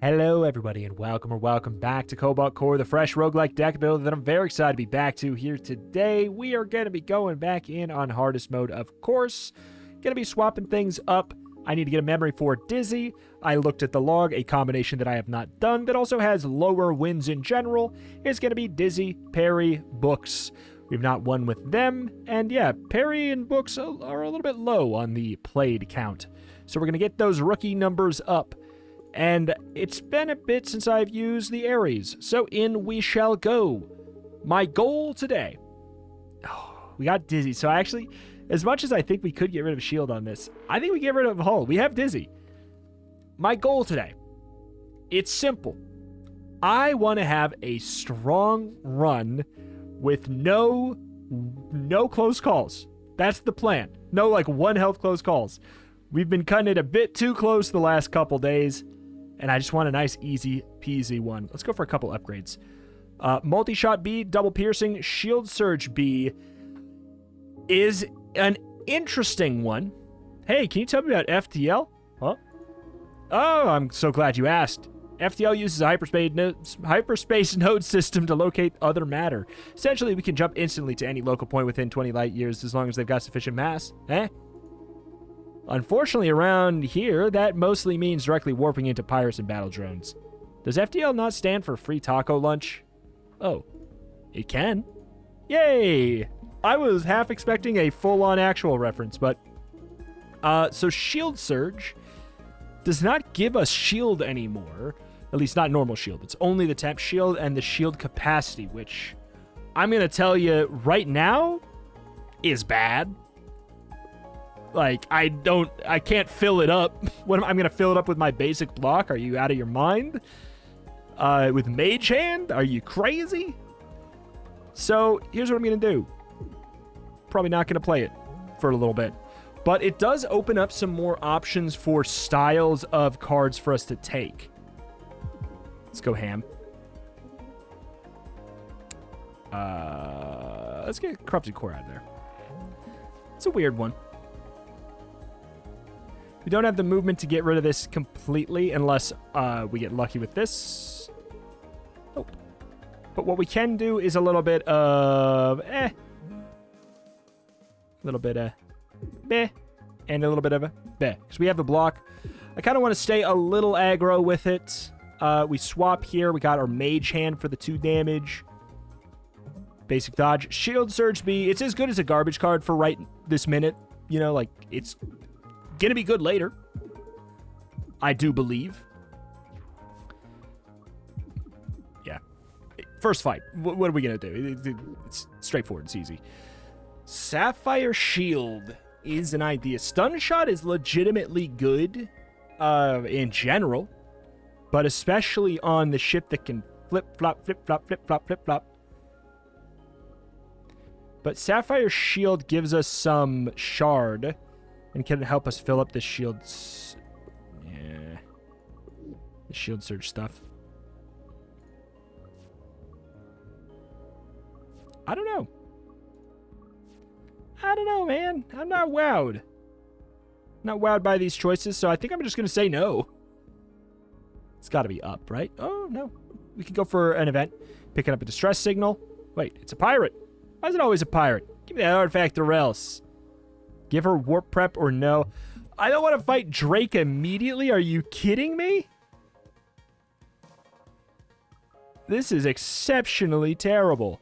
Hello everybody and welcome back to Cobalt Core, the fresh roguelike deck builder that I'm very excited to be back to here today. We are going to be going back in on hardest mode, of course. Going to be swapping things up. I need to get a memory for Dizzy. I looked at the log, a combination that I have not done that also has lower wins in general is going to be Dizzy, Parry, Books. We've not won with them, and yeah, Parry and Books are a little bit low on the played count. So we're going to get those rookie numbers up. And it's been a bit since I've used the Ares, so in we shall go. My goal today... we got Dizzy, so actually, as much as I think we could get rid of Shield on this, I think we get rid of Hull. We have Dizzy. My goal today, it's simple. I want to have a strong run with no close calls. That's the plan. No, like, one health close calls. We've been cutting it a bit too close the last couple days. And I just want a nice, easy peasy one. Let's go for a couple upgrades. Multi-shot B, double piercing, shield surge B is an interesting one. Hey, can you tell me about FTL? Huh? Oh, I'm so glad you asked. FTL uses a hyperspace node system to locate other matter. Essentially, we can jump instantly to any local point within 20 light years as long as they've got sufficient mass. Unfortunately, around here, that mostly means directly warping into pirates and battle drones. Does FTL not stand for free taco lunch? Oh, it can. Yay! I was half expecting a full-on actual reference, but... so Shield Surge does not give us shield anymore. At least not normal shield. It's only the temp shield and the shield capacity, which I'm going to tell you right now is bad. Like, I can't fill it up. I'm going to fill it up with my basic block? Are you out of your mind? With Mage Hand? Are you crazy? So, here's what I'm going to do. Probably not going to play it for a little bit. But it does open up some more options for styles of cards for us to take. Let's go ham. Let's get Corrupted Core out of there. It's a weird one. We don't have the movement to get rid of this completely unless we get lucky with this. Nope. But what we can do is a little bit of a little bit of beh, and a little bit of a beh. Because we have the block. I kind of want to stay a little aggro with it. We swap here. We got our Mage Hand for the 2 damage. Basic dodge. Shield Surge B. It's as good as a garbage card for right this minute. You know, like, it's gonna be good later, I do believe. Yeah. First fight. What are we gonna do? It's straightforward. It's easy. Sapphire Shield is an idea. Stun Shot is legitimately good in general, but especially on the ship that can flip-flop, flip-flop, flip-flop, flip-flop. But Sapphire Shield gives us some shard and can help us fill up the shields. Yeah. The shield surge stuff. I don't know. I don't know, man. I'm not wowed. Not wowed by these choices, so I think I'm just going to say no. It's got to be up, right? Oh, no. We can go for an event. Picking up a distress signal. Wait, it's a pirate. Why is it always a pirate? Give me that artifact or else. Give her warp prep or no. I don't want to fight Drake immediately. Are you kidding me? This is exceptionally terrible.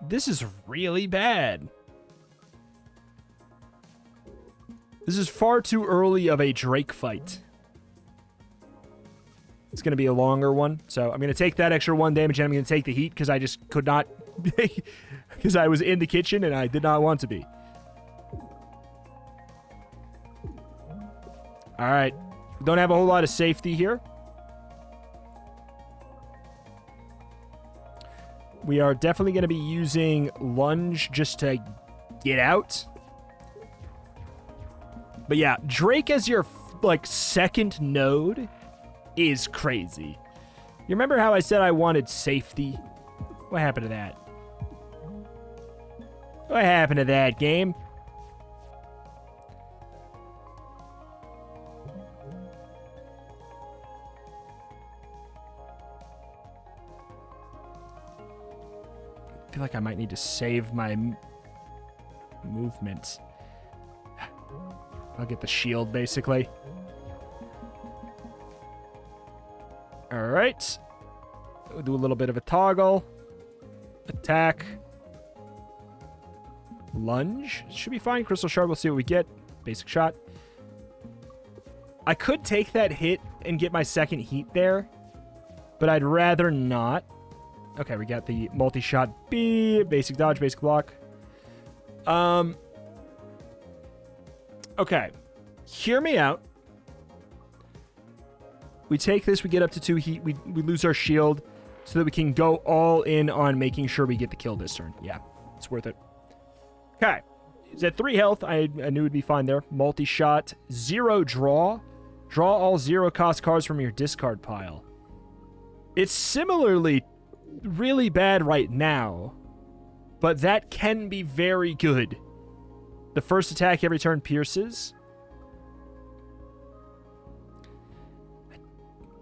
This is really bad. This is far too early of a Drake fight. It's going to be a longer one. So I'm going to take that extra 1 damage and I'm going to take the heat because I just could not... because I was in the kitchen and I did not want to be. Alright. Don't have a whole lot of safety here. We are definitely going to be using Lunge just to get out. But yeah, Drake as your, like, second node is crazy. You remember how I said I wanted safety? What happened to that? What happened to that game? feel like I might need to save my movement. I'll get the shield, basically. All right. We'll do a little bit of a toggle. Attack. Lunge. Should be fine. Crystal Shard, we'll see what we get. Basic shot. I could take that hit and get my second heat there, but I'd rather not. Okay, we got the multi-shot B, basic dodge, basic block. Okay. Hear me out. We take this, we get up to 2 heat, we lose our shield so that we can go all in on making sure we get the kill this turn. Yeah, it's worth it. Okay. He's at 3 health. I knew it'd be fine there. Multi-shot, 0 draw. Draw all 0-cost cards from your discard pile. It's similarly really bad right now, but that can be very good. The first attack every turn pierces.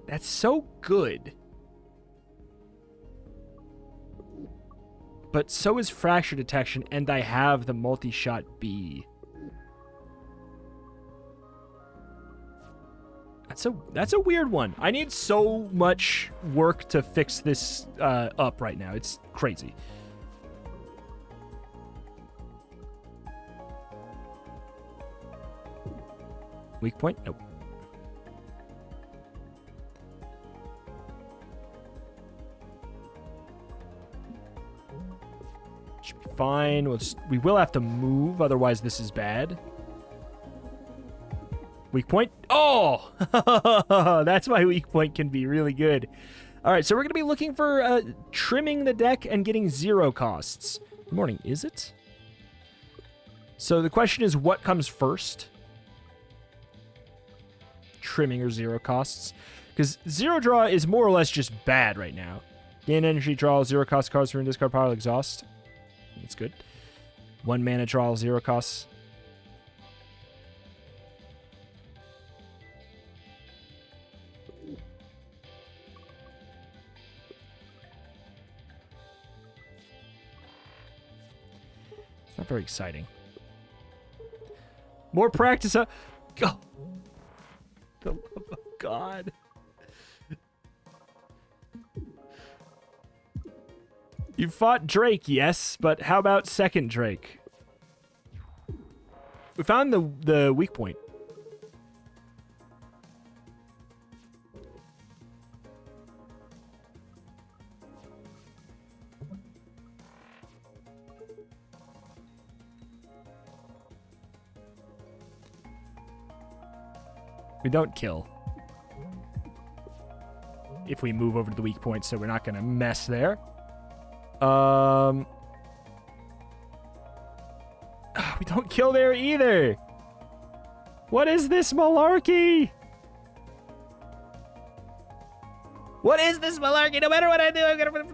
That's so good. But so is Fracture Detection, and I have the multi-shot B. That's a weird one. I need so much work to fix this up right now. It's crazy. Weak point? Nope. Should be fine. We will have to move, otherwise this is bad. Weak point. Oh! That's why weak point can be really good. All right, so we're going to be looking for trimming the deck and getting 0 costs. Good morning, is it? So the question is, what comes first? Trimming or 0 costs? Because 0 draw is more or less just bad right now. Gain energy, draw 0 cost cards from your discard pile, exhaust. That's good. 1 mana, draw 0 costs. It's not very exciting. More practice. Oh, the love of God. You fought Drake, yes, but how about second Drake? We found the weak point. We don't kill if we move over to the weak point, so we're not going to mess there. We don't kill there either. What is this malarkey? What is this malarkey? No matter what I do, I'm gonna...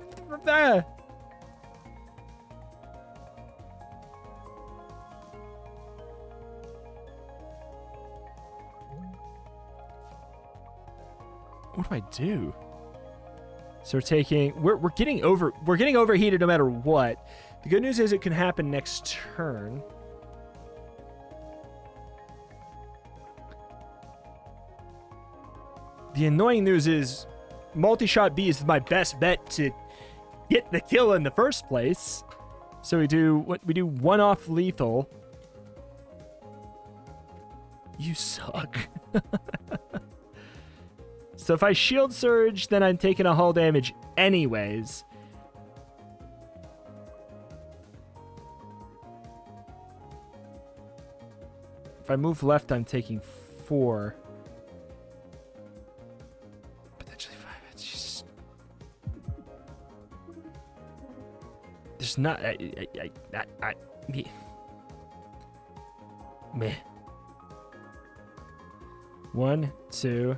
What do I do? So we're taking... We're getting overheated no matter what. The good news is it can happen next turn. The annoying news is multi-shot B is my best bet to get the kill in the first place. So we do 1 off lethal. You suck. So if I shield surge, then I'm taking a hull damage anyways. If I move left, I'm taking 4. Potentially 5. It's just... There's not... Meh. 1, 2...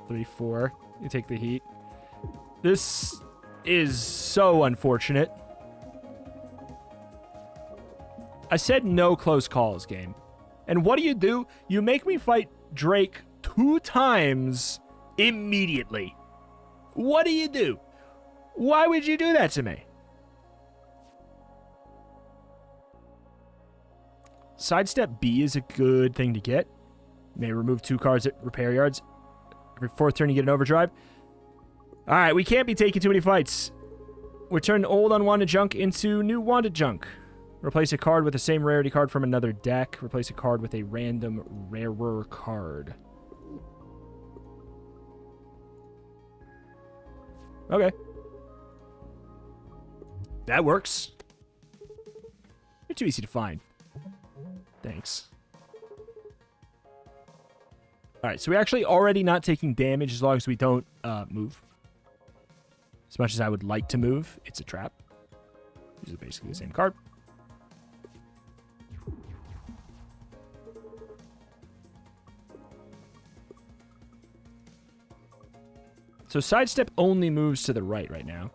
3, 4. You take the heat. This is so unfortunate. I said no close calls, game. And what do? You make me fight Drake 2 times immediately. What do? Why would you do that to me? Sidestep B is a good thing to get. You may remove 2 cards at repair yards. Every 4th turn, you get an overdrive. All right, we can't be taking too many fights. We're turning old unwanted junk into new wanted junk. Replace a card with the same rarity card from another deck. Replace a card with a random rarer card. Okay. That works. You're too easy to find. Thanks. Alright, so we're actually already not taking damage as long as we don't move. As much as I would like to move, it's a trap. These are basically the same card. So sidestep only moves to the right now.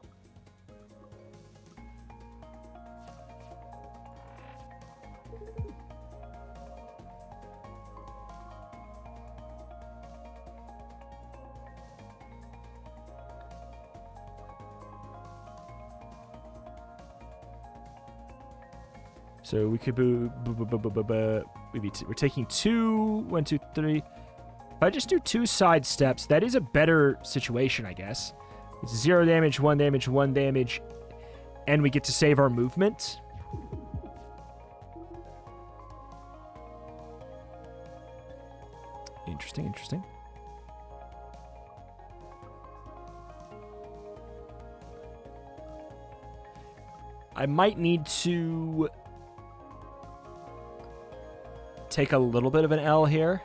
So we could we're taking 2, 1, 2, 3. If I just do 2 side steps, that is a better situation, I guess. It's 0 damage, 1 damage, 1 damage, and we get to save our movement. Interesting, interesting. I might need to take a little bit of an L here.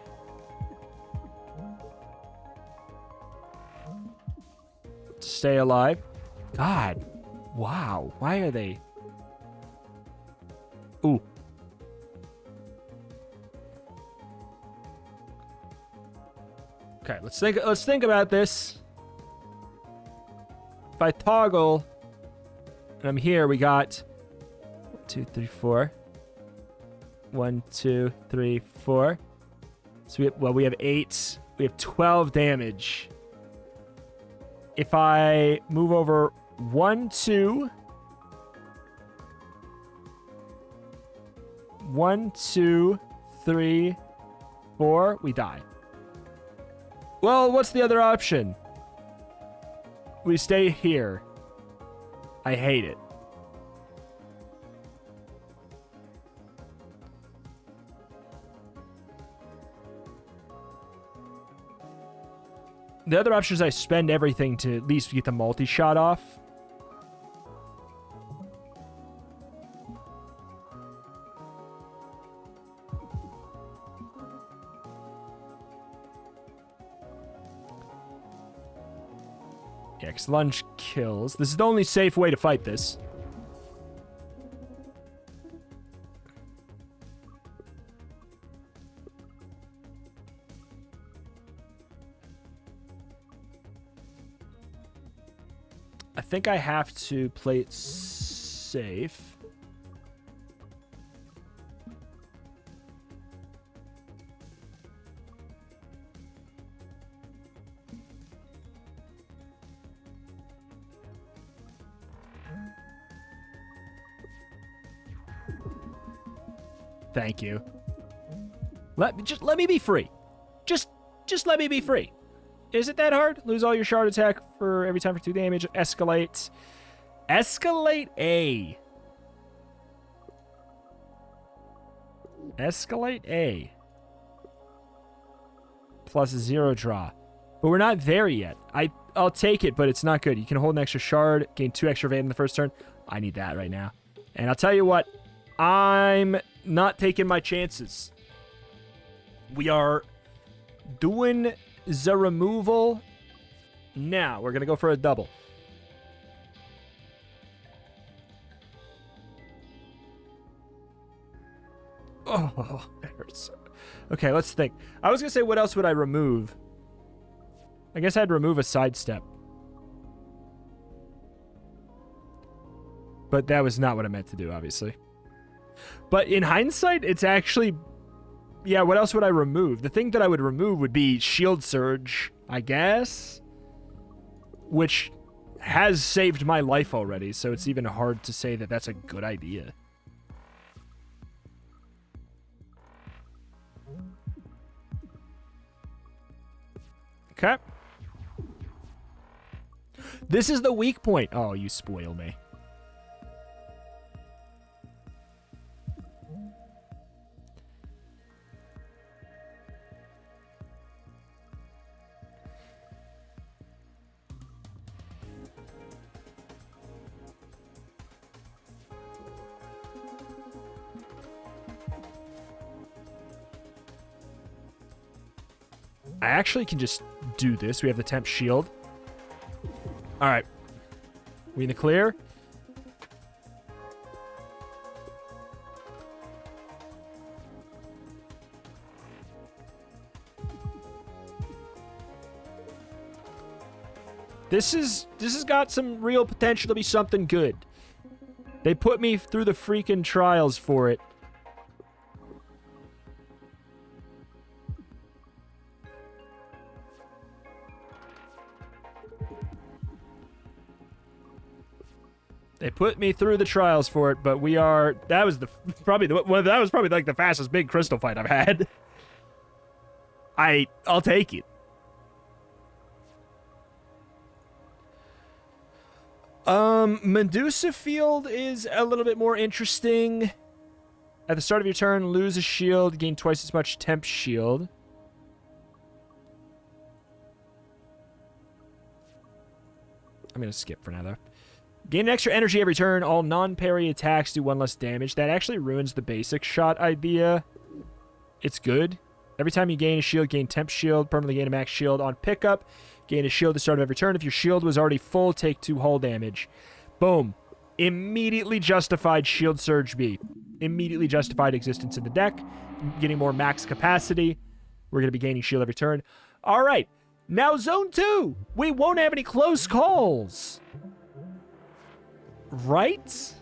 To stay alive. God. Wow. Why are they... Ooh. Okay, let's think about this. If I toggle and I'm here, we got 2, 3, 4. 1, 2, 3, 4. So we have 8. We have 12 damage. If I move over 1, 2. 1, 2, 3, 4. We die. Well, what's the other option? We stay here. I hate it. The other option is I spend everything to at least get the multi-shot off. Yeah, because lunge kills. This is the only safe way to fight this. I think I have to play it safe. Thank you. Let me be free. Just let me be free. Is it that hard? Lose all your shard attack for every time for 2 damage. Escalate. Escalate A. Escalate A. Plus 0 draw. But we're not there yet. I'll take it, but it's not good. You can hold an extra shard, gain 2 extra evade in the first turn. I need that right now. And I'll tell you what, I'm not taking my chances. We are doing the removal now. We're going to go for a double. Oh, it hurts. Okay, let's think. I was going to say, what else would I remove? I guess I'd remove a sidestep. But that was not what I meant to do, obviously. But in hindsight, it's actually... Yeah, what else would I remove? The thing that I would remove would be Shield Surge, I guess. Which has saved my life already, so it's even hard to say that that's a good idea. Okay. This is the weak point. Oh, you spoil me. I actually can just do this. We have the temp shield. All right. We in the clear? This has got some real potential to be something good. They put me through the freaking trials for it. They put me through the trials for it, but we are... That was probably like the fastest big crystal fight I've had. I'll take it. Medusa Field is a little bit more interesting. At the start of your turn, lose a shield, gain twice as much temp shield. I'm going to skip for now, though. Gain extra energy every turn. All non-parry attacks do 1 less damage. That actually ruins the basic shot idea. It's good. Every time you gain a shield, gain temp shield. Permanently gain a max shield on pickup. Gain a shield at the start of every turn. If your shield was already full, take 2 hull damage. Boom. Immediately justified Shield Surge B. Immediately justified existence in the deck. Getting more max capacity. We're going to be gaining shield every turn. All right. Now Zone 2. We won't have any close calls. Right?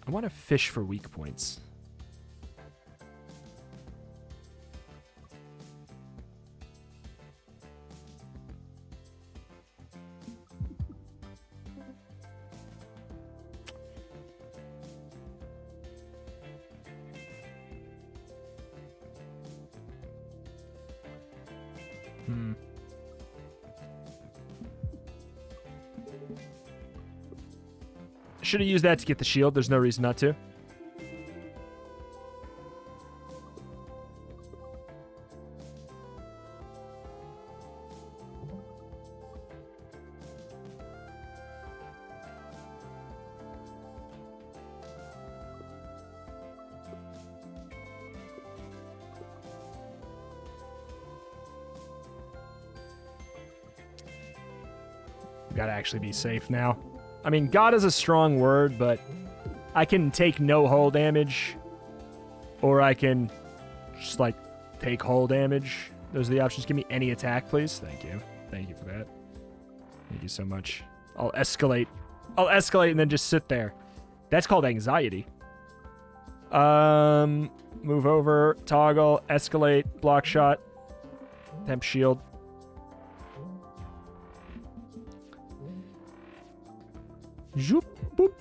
I want to fish for weak points. Should have used that to get the shield. There's no reason not to. Gotta actually be safe now. I mean, God is a strong word, but I can take no hull damage, or I can just, like, take hull damage. Those are the options. Give me any attack, please. Thank you. Thank you for that. Thank you so much. I'll escalate. I'll escalate and then just sit there. That's called anxiety. Move over, toggle, escalate, block shot, temp shield. Zoop, boop.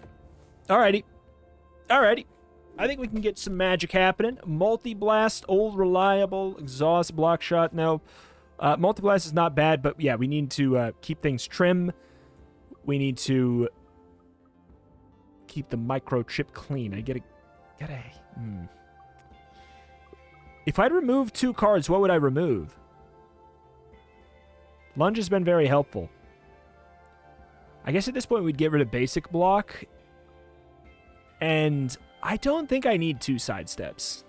Alrighty. Alrighty. I think we can get some magic happening. Multi-blast, old, reliable, exhaust, block shot. No. Multi-blast is not bad, but yeah, we need to keep things trim. We need to keep the microchip clean. I gotta... If I'd remove 2 cards, what would I remove? Lunge has been very helpful. I guess at this point we'd get rid of basic block. And I don't think I need 2 sidesteps.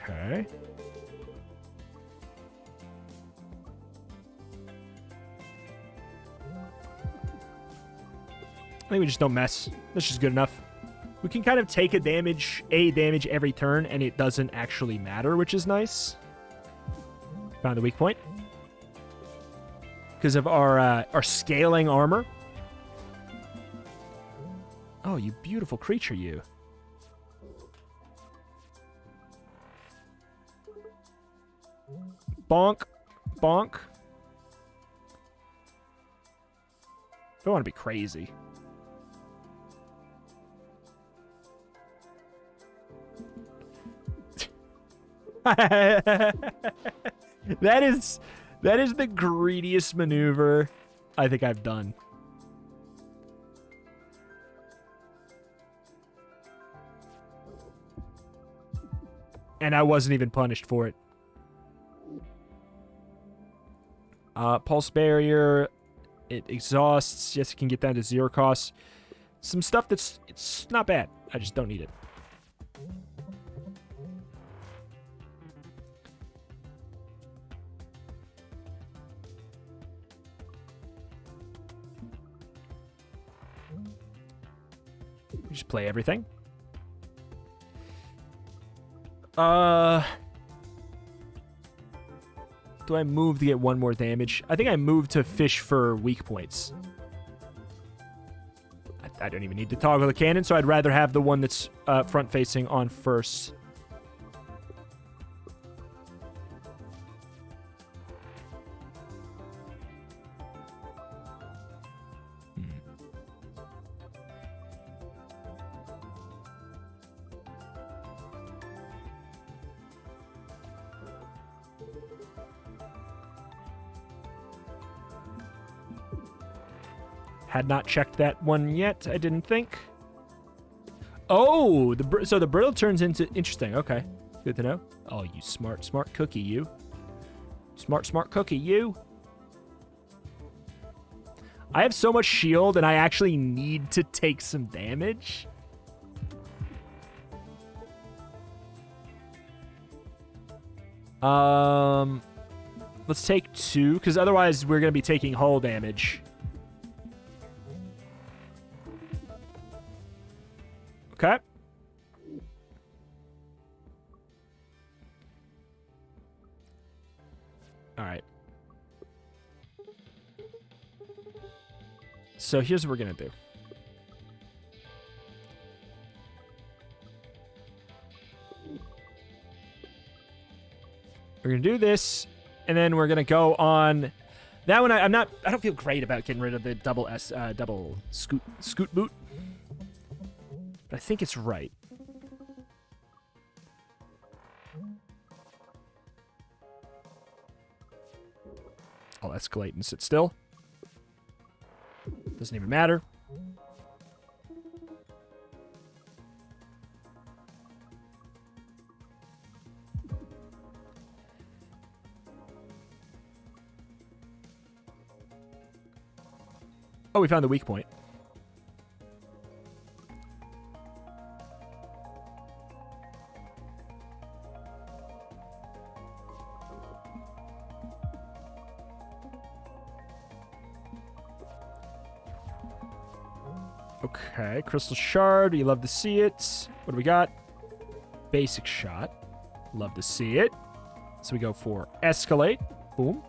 Okay. I think we just don't mess. That's just good enough. We can kind of take a damage every turn, and it doesn't actually matter, which is nice. Found the weak point. Because of our scaling armor. Oh, you beautiful creature, you. Bonk. Bonk. I want to be crazy. That is the greediest maneuver I think I've done. And I wasn't even punished for it. Pulse barrier. It exhausts. Yes, it can get down to 0 cost. Some stuff it's not bad. I just don't need it. Just play everything. Do I move to get 1 more damage? I think I moved to fish for weak points. I don't even need to toggle the cannon, so I'd rather have the one that's front-facing on first. Had not checked that one yet, I didn't think. Oh, so the brittle turns into... Interesting, okay. Good to know. Oh, you smart cookie, you. Smart cookie, you. I have so much shield, and I actually need to take some damage. Let's take 2, because otherwise we're going to be taking hull damage. Okay. All right. So here's what we're going to do. We're going to do this, and then we're going to go on... That one, I don't feel great about getting rid of the double scoot boot. But I think it's right. I'll escalate and sit still. Doesn't even matter. Oh, we found the weak point. Okay, crystal shard. You love to see it. What do we got? Basic shot. Love to see it. So we go for escalate. Boom.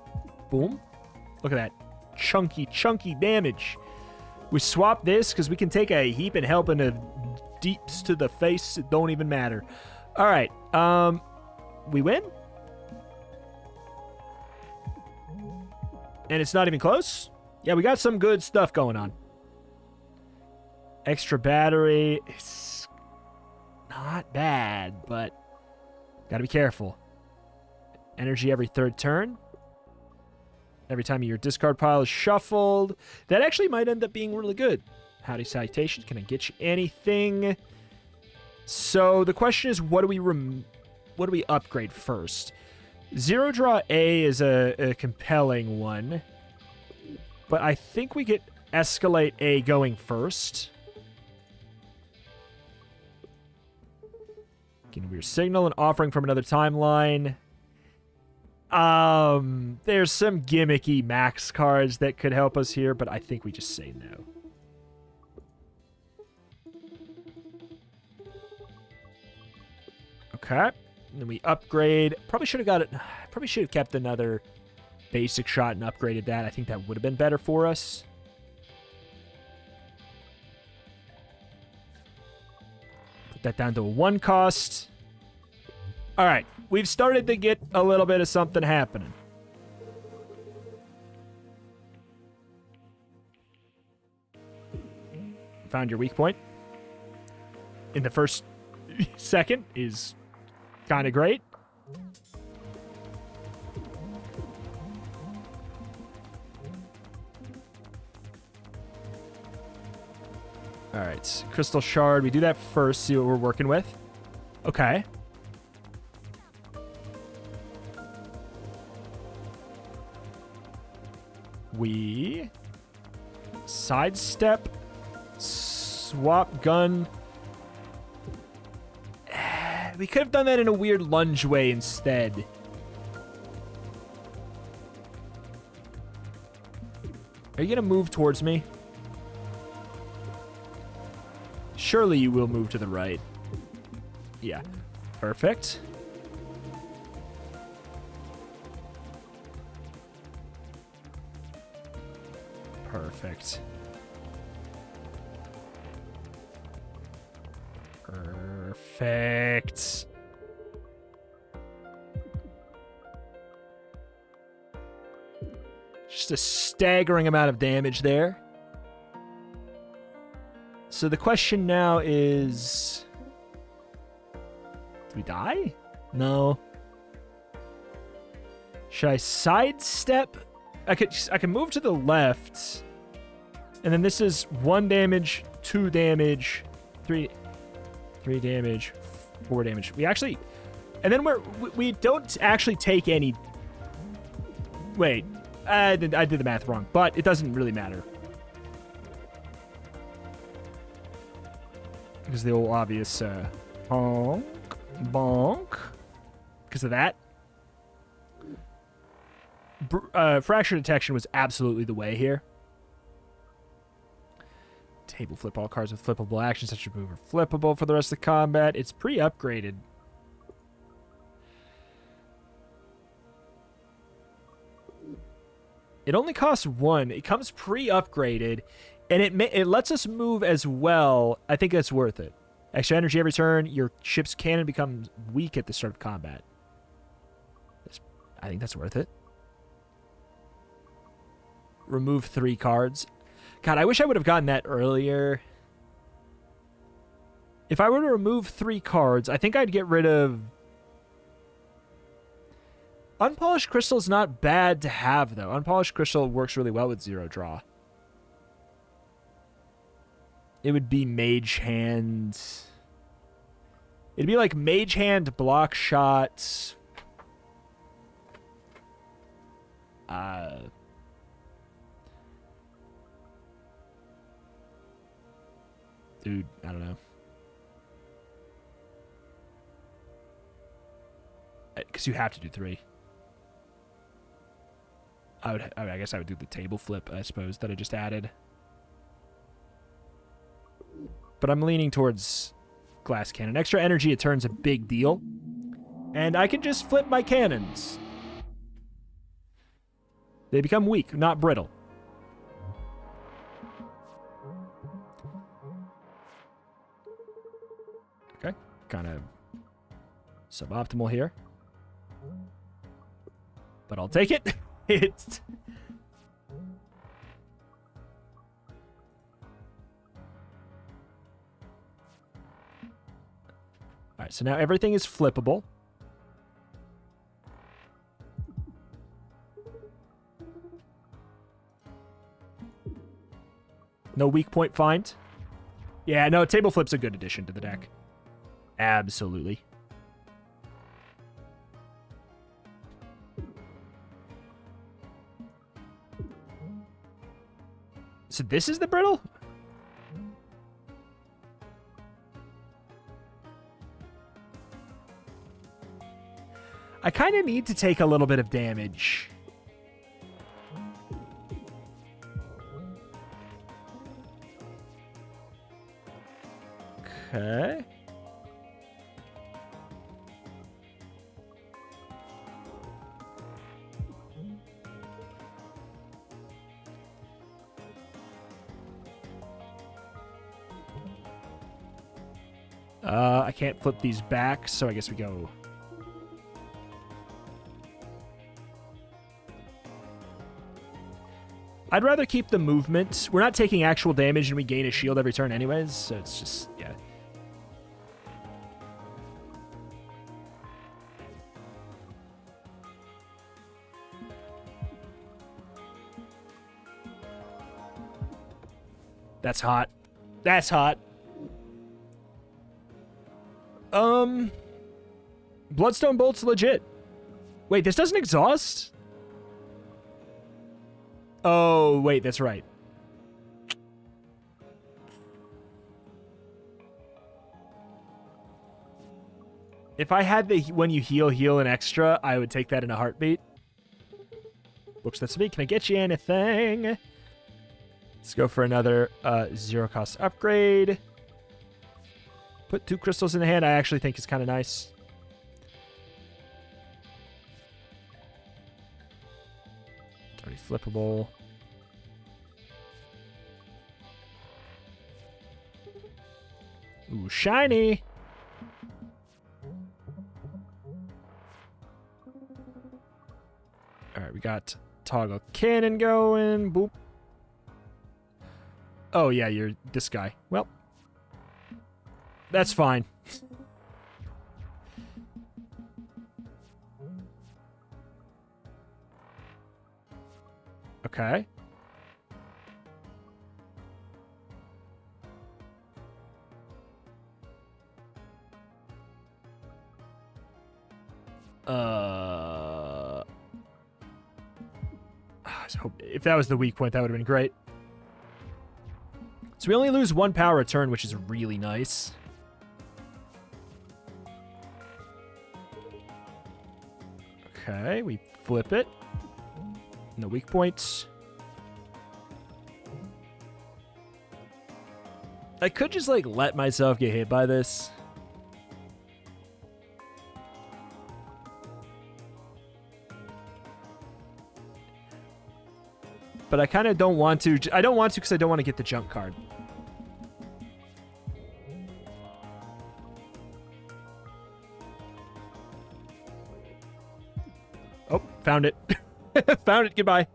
Boom. Look at that. Chunky damage. We swap this because we can take a heap and help in a deeps to the face. It don't even matter. All right. We win? And it's not even close? Yeah, we got some good stuff going on. Extra battery. It's not bad, but gotta be careful. Energy every 3rd turn. Every time your discard pile is shuffled. That actually might end up being really good. Howdy citation. Can I get you anything? So the question is, what do we upgrade first? Zero draw A is a compelling one. But I think we get escalate A going first. Getting a weird signal, an offering from another timeline. There's some gimmicky max cards that could help us here, but I think we just say no. Okay. And then we upgrade. Probably should have kept another basic shot and upgraded that. I think that would have been better for us. that down to a 1 cost. All right, we've started to get a little bit of something happening. Found your weak point. In the first second is kind of great. All right, Crystal Shard. We do that first, see what we're working with. Okay. We sidestep, swap gun. We could have done that in a weird lunge way instead. Are you going to move towards me? Surely you will move to the right. Yeah. Perfect. Perfect. Perfect. Just a staggering amount of damage there. So the question now is... do we die? No. Should I sidestep? I can move to the left. And then this is 1 damage, 2 damage, 3 damage, 4 damage. We actually... and then we don't actually take any... wait. I did the math wrong, but it doesn't really matter. Because the old obvious bonk, bonk. Because of that. Fracture detection was absolutely the way here. Table flip all cards with flippable actions such as move are flippable for the rest of the combat. It's pre-upgraded. It only costs 1. It comes pre-upgraded, and it lets us move as well. I think that's worth it. Extra energy every turn. Your ship's cannon becomes weak at the start of combat. I think that's worth it. Remove 3 cards. God, I wish I would have gotten that earlier. If I were to remove 3 cards, I think I'd get rid of... Unpolished Crystal is not bad to have, though. Unpolished Crystal works really well with 0 draw. It would be Mage Hand. It'd be like Mage Hand, Block Shot. Dude, I don't know. Because you have to do 3. I guess I would do the table flip, I suppose, that I just added. But I'm leaning towards glass cannon. Extra energy, it turns a big deal. And I can just flip my cannons. They become weak, not brittle. Okay, kind of suboptimal here. But I'll take it. It's... Alright, so now everything is flippable. No weak point find. Yeah, no, table flip's a good addition to the deck. Absolutely. So this is the brittle? I kind of need to take a little bit of damage. Okay. I can't flip these back, so I guess we go... I'd rather keep the movement. We're not taking actual damage and we gain a shield every turn anyways, so it's just, yeah. That's hot. That's hot. Bloodstone Bolt's legit. Wait, this doesn't exhaust? Oh, wait, that's right. If I had the when you heal an extra, I would take that in a heartbeat. Books that speak. Can I get you anything? Let's go for another zero-cost upgrade. Put 2 crystals in the hand. I actually think is kind of nice. It's already flippable. Ooh, shiny. All right, we got toggle cannon going. Boop. Oh, yeah, you're this guy. Well, that's fine. Okay. I hope if that was the weak point, that would have been great. So we only lose 1 power a turn, which is really nice. Okay, we flip it. No weak points. I could just, like, let myself get hit by this. But I kind of don't want to. I don't want to because I don't want to get the junk card. Oh, found it. Found it. Goodbye.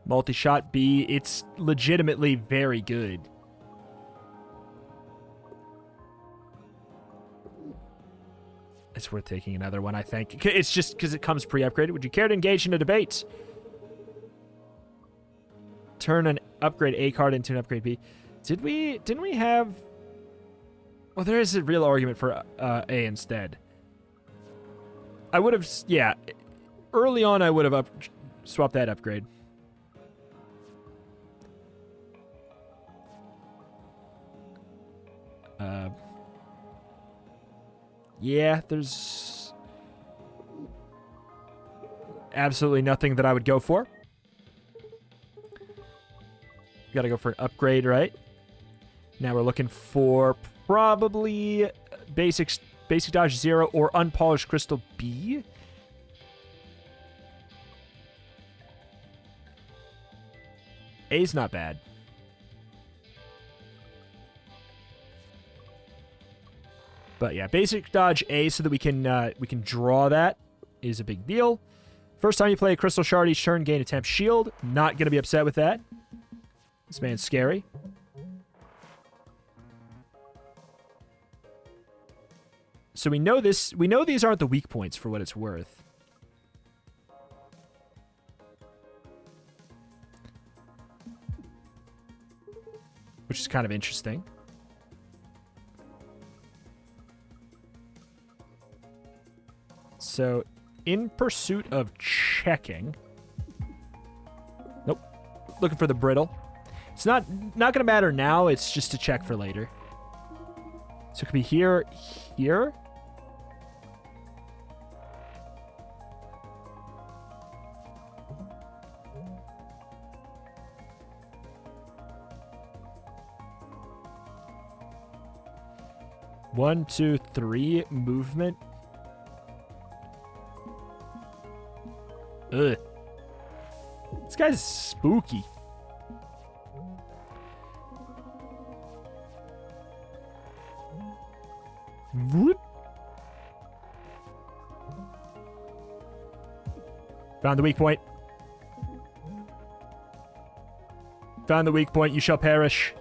Multi-shot B. It's legitimately very good. It's worth taking another one, I think. It's just because it comes pre-upgraded. Would you care to engage in a debate? Turn an upgrade A card into an upgrade B. Didn't we have... Well, there is a real argument for A instead. I would have... Yeah. Early on, I would have swapped that upgrade. Yeah, there's absolutely nothing that I would go for. Gotta go for an upgrade, right? Now we're looking for probably basic dodge 0 or unpolished crystal B. A's not bad. But yeah, basic dodge A so that we can draw that is a big deal. First time you play a crystal shard each turn, gain a temp shield. Not gonna be upset with that. This man's scary. So we know this. We know these aren't the weak points for what it's worth. Which is kind of interesting. So, in pursuit of checking... Nope. Looking for the brittle. It's not going to matter now. It's just to check for later. So it could be here, here. One, two, three. Movement. Ugh. This guy's spooky. Whoop. Found the weak point. Found the weak point. You shall perish.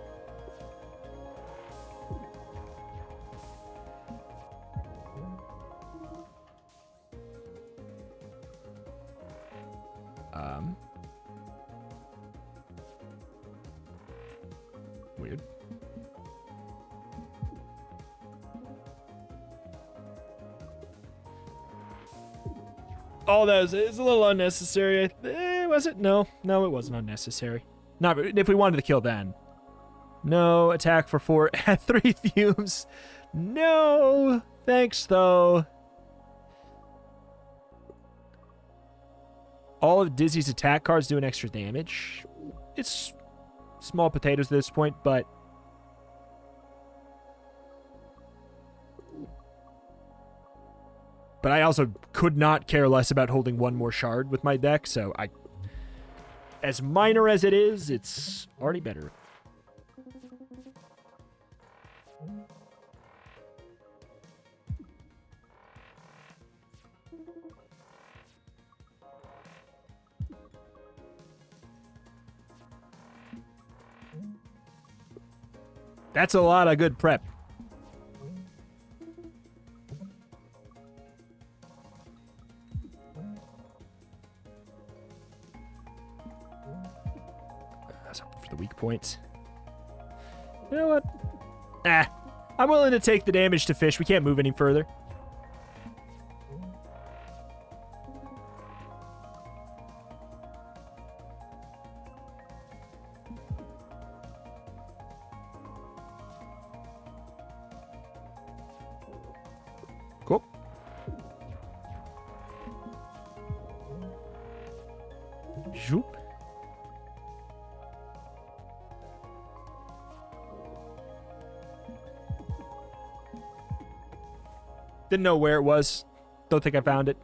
Weird. Oh, that is a little unnecessary. Was it? No, it wasn't unnecessary. Not if we wanted to kill then. No attack for 4 at 3 fumes. No, thanks though. All of Dizzy's attack cards do an extra damage. It's small potatoes at this point, but I also could not care less about holding one more shard with my deck, so as minor as it is, it's already better. That's a lot of good prep. That's up for the weak points. You know what? I'm willing to take the damage to fish. We can't move any further. Cool. Zoop. Didn't know where it was. Don't think I found it.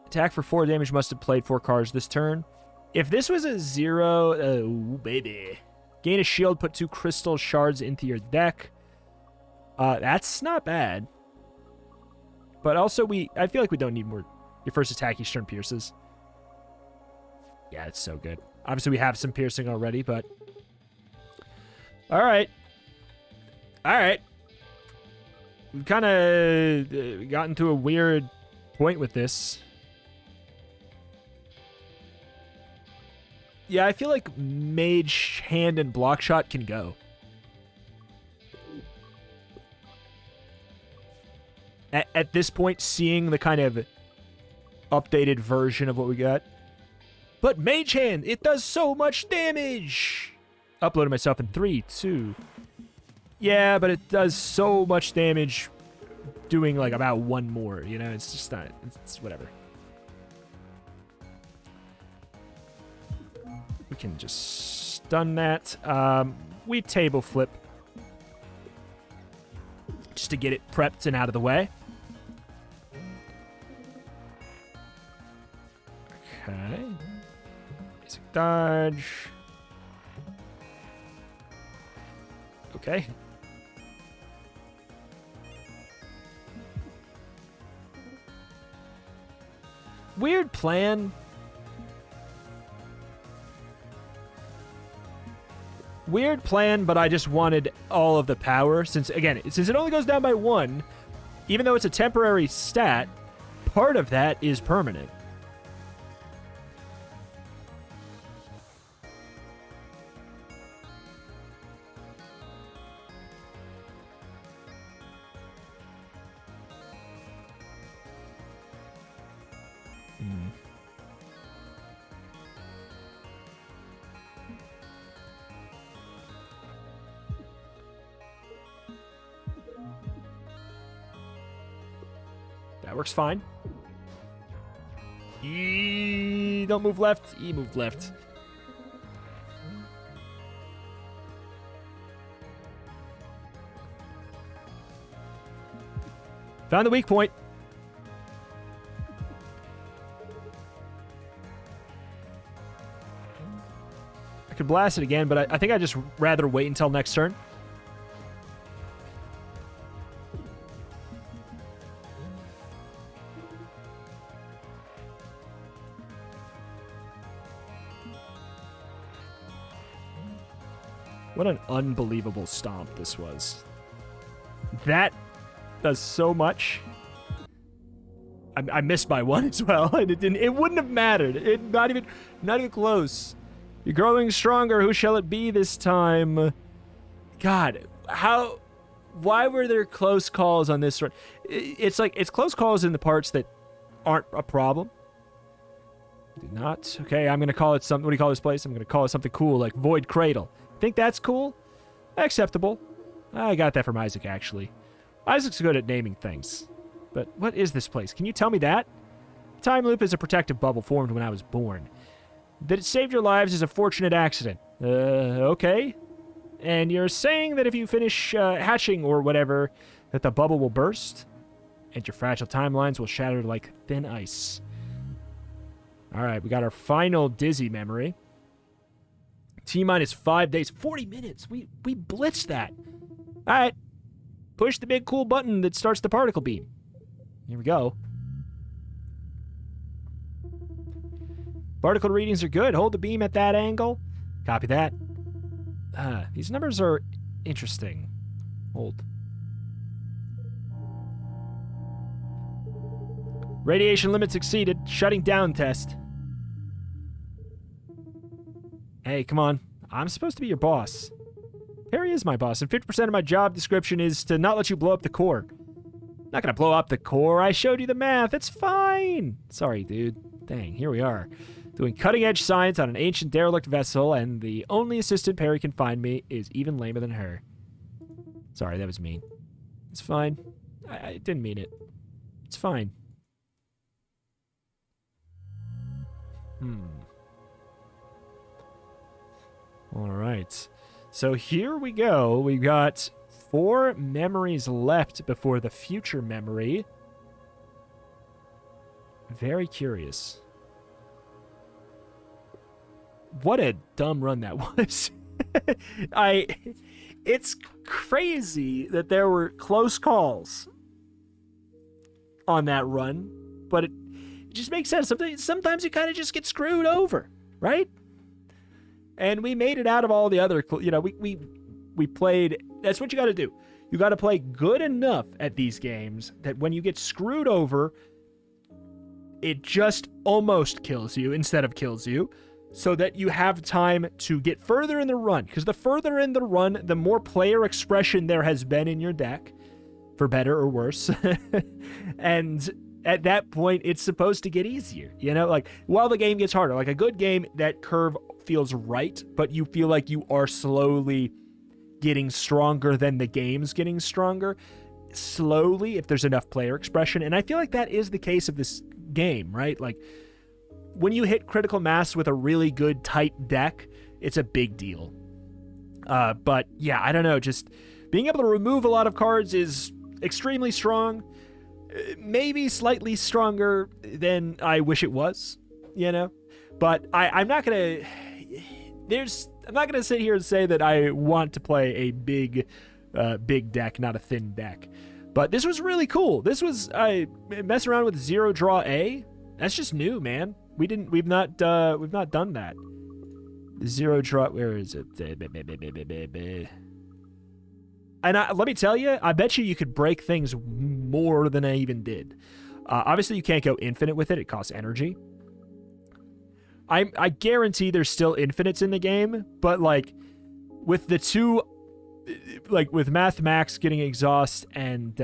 Attack for 4 damage. Must have played 4 cards this turn. If this was a 0... Oh, baby. Gain a shield. Put 2 crystal shards into your deck. That's not bad. But also, I feel like we don't need more. Your first attack, each turn pierces. Yeah, it's so good. Obviously, we have some piercing already, but... Alright. Alright. We've kind of gotten to a weird point with this. Yeah, I feel like Mage Hand and Block Shot can go. At this point, seeing the kind of updated version of what we got. But Mage Hand, it does so much damage! Uploaded myself in 3, 2... Yeah, but it does so much damage doing, like, about 1 more, you know? It's just not... It's whatever. We can just stun that. We table flip. Just to get it prepped and out of the way. Okay. Basic dodge. Okay. Weird plan. Weird plan, but I just wanted all of the power. Since it only goes down by 1, even though it's a temporary stat, part of that is permanent. That works fine. E don't move left. E move left. Found the weak point. I could blast it again, but I think I'd just rather wait until next turn. What an unbelievable stomp this was. That does so much. I missed by one as well, and it wouldn't have mattered. Not even close. You're growing stronger. Who shall it be this time? God, why were there close calls on this run? It's like, it's close calls in the parts that aren't a problem. Did not. Okay, I'm going to call it something. What do you call this place? I'm going to call it something cool, like Void Cradle. Think that's cool? Acceptable. I got that from Isaac, actually. Isaac's good at naming things. But what is this place? Can you tell me that? Time loop is a protective bubble formed when I was born. That it saved your lives is a fortunate accident. Okay. And you're saying that if you finish hatching or whatever, that the bubble will burst? And your fragile timelines will shatter like thin ice. Alright, we got our final Dizzy memory. T-minus 5 days. 40 minutes! We blitzed that! Alright. Push the big cool button that starts the particle beam. Here we go. Particle readings are good. Hold the beam at that angle. Copy that. These numbers are interesting. Hold. Radiation limits exceeded. Shutting down test. Hey, come on. I'm supposed to be your boss. Harry is my boss, and 50% of my job description is to not let you blow up the core. Not gonna blow up the core. I showed you the math. It's fine. Sorry, dude. Dang, here we are. Doing cutting-edge science on an ancient derelict vessel, and the only assistant Perry can find me is even lamer than her. Sorry, that was mean. It's fine. I didn't mean it. It's fine. All right. So here we go. We've got 4 memories left before the future memory. Very curious. What a dumb run that was. It's crazy that there were close calls on that run, but it just makes sense. Sometimes you kind of just get screwed over, right? And we made it out of all the other, we played. That's what you got to do. You got to play good enough at these games that when you get screwed over, it just almost kills you instead of kills you, so that you have time to get further in the run. Because the further in the run, the more player expression there has been in your deck, for better or worse. And at that point, it's supposed to get easier. Like, while the game gets harder, like a good game, that curve feels right, but you feel like you are slowly getting stronger than the game's getting stronger. Slowly, if there's enough player expression. And I feel like that is the case of this game, right? Like, when you hit critical mass with a really good, tight deck, it's a big deal. But, yeah, I don't know. Just being able to remove a lot of cards is extremely strong. Maybe slightly stronger than I wish it was, But I'm not going to... I'm not going to sit here and say that I want to play a big deck, not a thin deck. But this was really cool. This was... I mess around with Zero Draw A. That's just new, man. We've not done that. Zero Draw... Where is it? And let me tell you, I bet you could break things more than I even did. Obviously, you can't go infinite with it. It costs energy. I guarantee there's still infinites in the game, but, like, with the two... Like, with Math Max getting exhaust and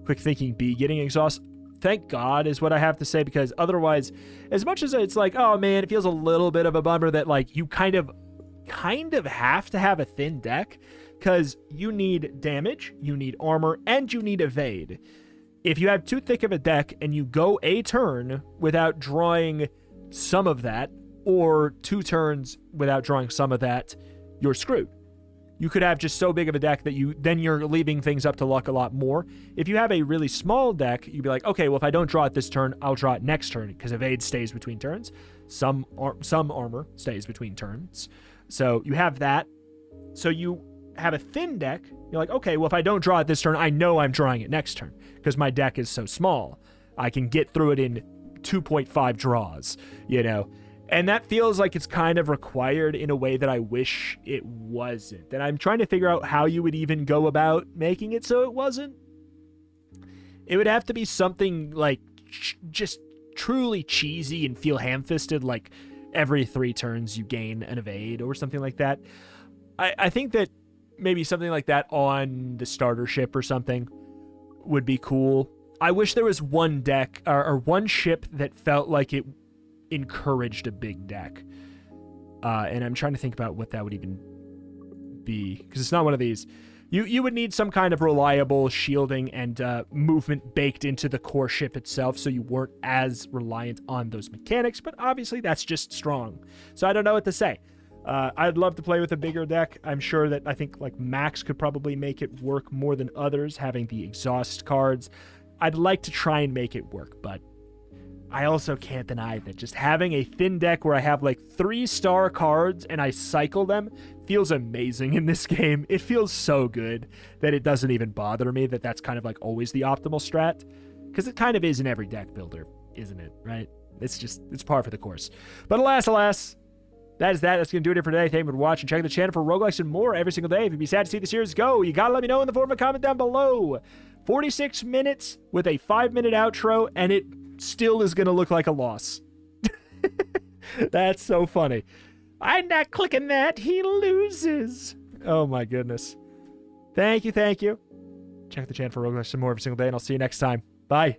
Quick Thinking B getting exhaust, thank God is what I have to say, because otherwise, as much as it's like, oh, man, it feels a little bit of a bummer that, like, you kind of have to have a thin deck, because you need damage, you need armor, and you need evade. If you have too thick of a deck and you go a turn without drawing some of that, or 2 turns without drawing some of that, you're screwed. You could have just so big of a deck that you're leaving things up to luck a lot more. If you have a really small deck, you'd be like, okay, well, if I don't draw it this turn, I'll draw it next turn, because evade stays between turns. Some armor stays between turns. So you have that. So you have a thin deck. You're like, okay, well, if I don't draw it this turn, I know I'm drawing it next turn, because my deck is so small. I can get through it in 2.5 draws, And that feels like it's kind of required in a way that I wish it wasn't. And I'm trying to figure out how you would even go about making it so it wasn't. It would have to be something like just truly cheesy and feel ham-fisted, like every 3 turns you gain an evade or something like that. I think that maybe something like that on the starter ship or something would be cool. I wish there was one deck or one ship that felt like it encouraged a big deck. And I'm trying to think about what that would even be, because it's not one of these. You would need some kind of reliable shielding and movement baked into the core ship itself, so you weren't as reliant on those mechanics, but obviously that's just strong. So I don't know what to say. I'd love to play with a bigger deck. I'm sure that I think like Max could probably make it work more than others, having the exhaust cards. I'd like to try and make it work, but I also can't deny that just having a thin deck where I have like 3-star cards and I cycle them feels amazing in this game. It feels so good that it doesn't even bother me that that's kind of like always the optimal strat, because it kind of is in every deck builder, isn't it? Right? It's par for the course. But alas, that is that. That's going to do it for today. Thank you for watching. Check the channel for roguelikes and more every single day. If you'd be sad to see the series go, you got to let me know in the form of a comment down below. 46 minutes with a 5-minute outro, and it still is going to look like a loss. That's so funny. I'm not clicking that. He loses. Oh my goodness. Thank you. Check the channel for roguelikes and more every single day, and I'll see you next time. Bye.